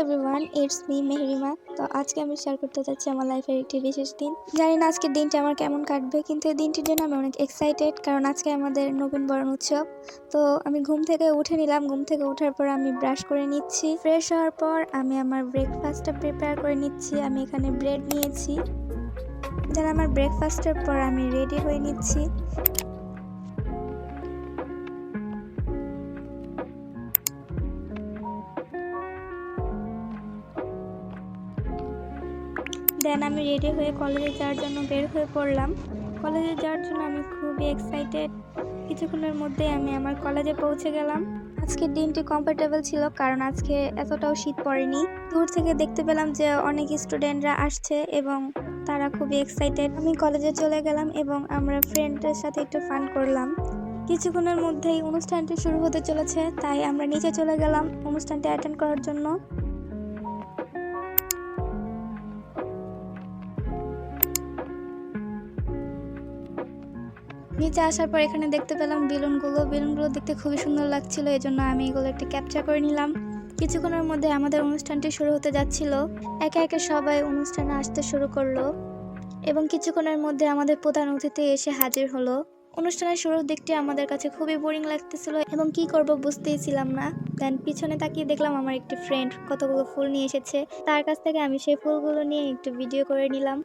Everyone, it's me Mehrima. তো আজকে আমি শেয়ার করতে যাচ্ছি আমার লাইফের একটি বিশেষ দিন। জানি না আজকের দিনটা আমার কেমন কাটবে, কিন্তু এই দিনটির জন্য আমি অনেক এক্সাইটেড, কারণ আজকে আমাদের নবীন বরণ উৎসব। তো আমি ঘুম থেকে উঠে নিলাম। ঘুম থেকে ওঠার পর আমি ব্রাশ করে নিচ্ছি। ফ্রেশ হওয়ার পর আমি আমার ব্রেকফাস্টটা প্রিপেয়ার করে নিচ্ছি। আমি এখানে ব্রেড নিয়েছি। দেন আমার ব্রেকফাস্টের পর আমি রেডি হয়ে নিচ্ছি। দেন আমি রেডি হয়ে কলেজে যাওয়ার জন্য বের হয়ে পড়লাম। কলেজে যাওয়ার জন্য আমি খুবই এক্সাইটেড। কিছুক্ষণের মধ্যে আমি আমার কলেজে পৌঁছে গেলাম। আজকের দিনটি কমফোর্টেবল ছিল, কারণ আজকে এতটাও শীত পড়েনি। দূর থেকে দেখতে পেলাম যে অনেক স্টুডেন্টরা আসছে এবং তারা খুবই এক্সাইটেড। আমি কলেজে চলে গেলাম এবং আমরা ফ্রেন্ডদের সাথে একটু ফান করলাম। কিছুক্ষণের মধ্যেই অনুষ্ঠানটি শুরু হতে চলেছে, তাই আমরা নিচে চলে গেলাম অনুষ্ঠানটি অ্যাটেন্ড করার জন্য। নিচে আসার পর এখানে দেখতে পেলাম বেলুনগুলো দেখতে খুবই সুন্দর লাগছিল, এজন্য আমি এগুলো একটু ক্যাপচার করে নিলাম। কিছুক্ষণের মধ্যে আমাদের অনুষ্ঠানটি শুরু হতে যাচ্ছিল। একে একে সবাই অনুষ্ঠানে আসতে শুরু করলো এবং কিছুক্ষণের মধ্যে আমাদের প্রধান অতিথি এসে হাজির হলো। অনুষ্ঠানের শুরুর দিকটি আমাদের কাছে খুবই বোরিং লাগতেছিল এবং কি করব বুঝতেই ছিলাম না। দেন পিছনে তাকিয়ে দেখলাম আমার একটি ফ্রেন্ড কতগুলো ফুল নিয়ে এসেছে। তার কাছ থেকে আমি সেই ফুলগুলো নিয়ে একটু ভিডিও করে নিলাম।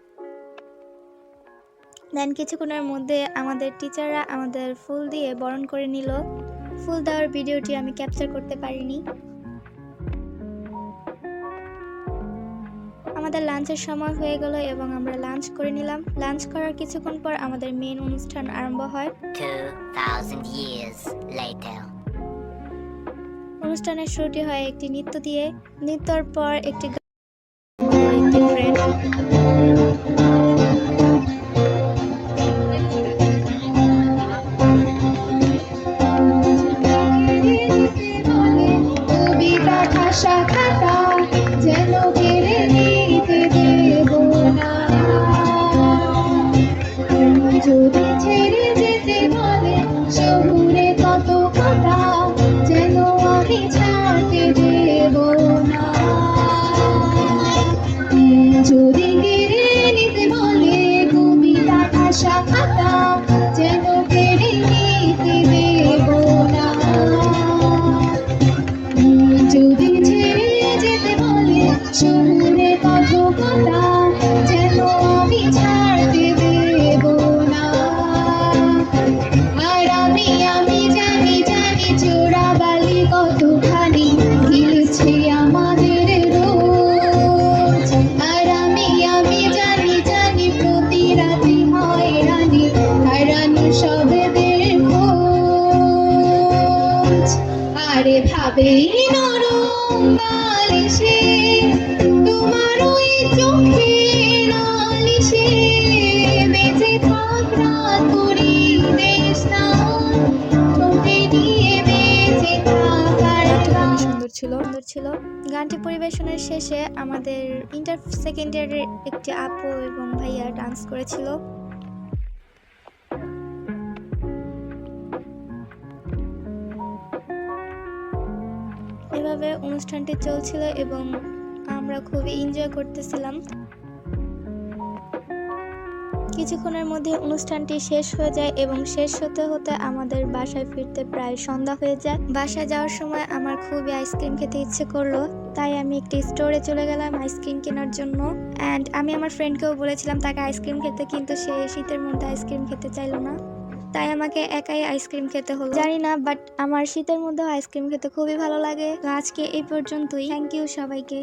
দেন কিছুক্ষণের মধ্যে আমাদের টিচাররা আমাদের ফুল দিয়ে বরণ করে নিল। ফুল দেওয়ার ভিডিওটি আমি ক্যাপচার করতে পারিনি। আমাদের লাঞ্চের সময় হয়ে গেল এবং আমরা লাঞ্চ করে নিলাম। লাঞ্চ করার কিছুক্ষণ পর আমাদের মেইন অনুষ্ঠান আরম্ভ হয়। 2000 years later. অনুষ্ঠানের শুরুটি হয় একটি নৃত্য দিয়ে। নৃত্যর পর একটি ফ্রেন্ড যেন কেড়ে নিতে দেব না, যদি ছেড়ে যেতে বলে শহুরে কত কথা, যেন আমি ছাড়তে দেব না। যদি কেড়ে নিতে বলে কবিতা ভাষা খাতা, যেন কেড়ে নিতে দেব না। যদি ছেড়ে যেতে বলে শহুরে কত কথা, যেন আমি ছাড়তে দেব না। আর আমি জানি চোরাবালি কতখানি গিলছে আমাদের রোজ। আর আমি জানি প্রতি রাতে হয়রানি হারানো সবেদের খোঁজ। আরে ভাবেই নরম বালিশে তোমার ওই চোখে নালিশে বেঁচে থাক রাত করি দেশ না ঠোঁটে নিয়ে বেঁচে থাকার গান। সুন্দর ছিল গানটি পরিবেশনের শেষে আমাদের ইন্টার সেকেন্ড ইয়ারের একটি আপু এবং ভাইয়া ডান্স করেছিল। এভাবে অনুষ্ঠানটি চলছিল এবং আমরা খুবই এনজয় করতেছিলাম। কিছুক্ষণের মধ্যে অনুষ্ঠানটি শেষ হয়ে যায় এবং শেষ হতে হতে আমাদের বাসায় ফিরতে প্রায় সন্ধ্যা হয়ে যায়। বাসায় যাওয়ার সময় আমার খুবই আইসক্রিম খেতে ইচ্ছে করলো, তাই আমি একটি স্টোরে চলে গেলাম আইসক্রিম কেনার জন্য। অ্যান্ড আমি আমার ফ্রেন্ডকেও বলেছিলাম তাকে আইসক্রিম খেতে, কিন্তু সে শীতের মধ্যে আইসক্রিম খেতে চাইলো না, তাই আমাকে একাই আইসক্রিম খেতে হলো। জানি না, বাট আমার শীতের মধ্যেও আইসক্রিম খেতে খুবই ভালো লাগে। তো আজকে এই পর্যন্তই। থ্যাংক ইউ সবাইকে।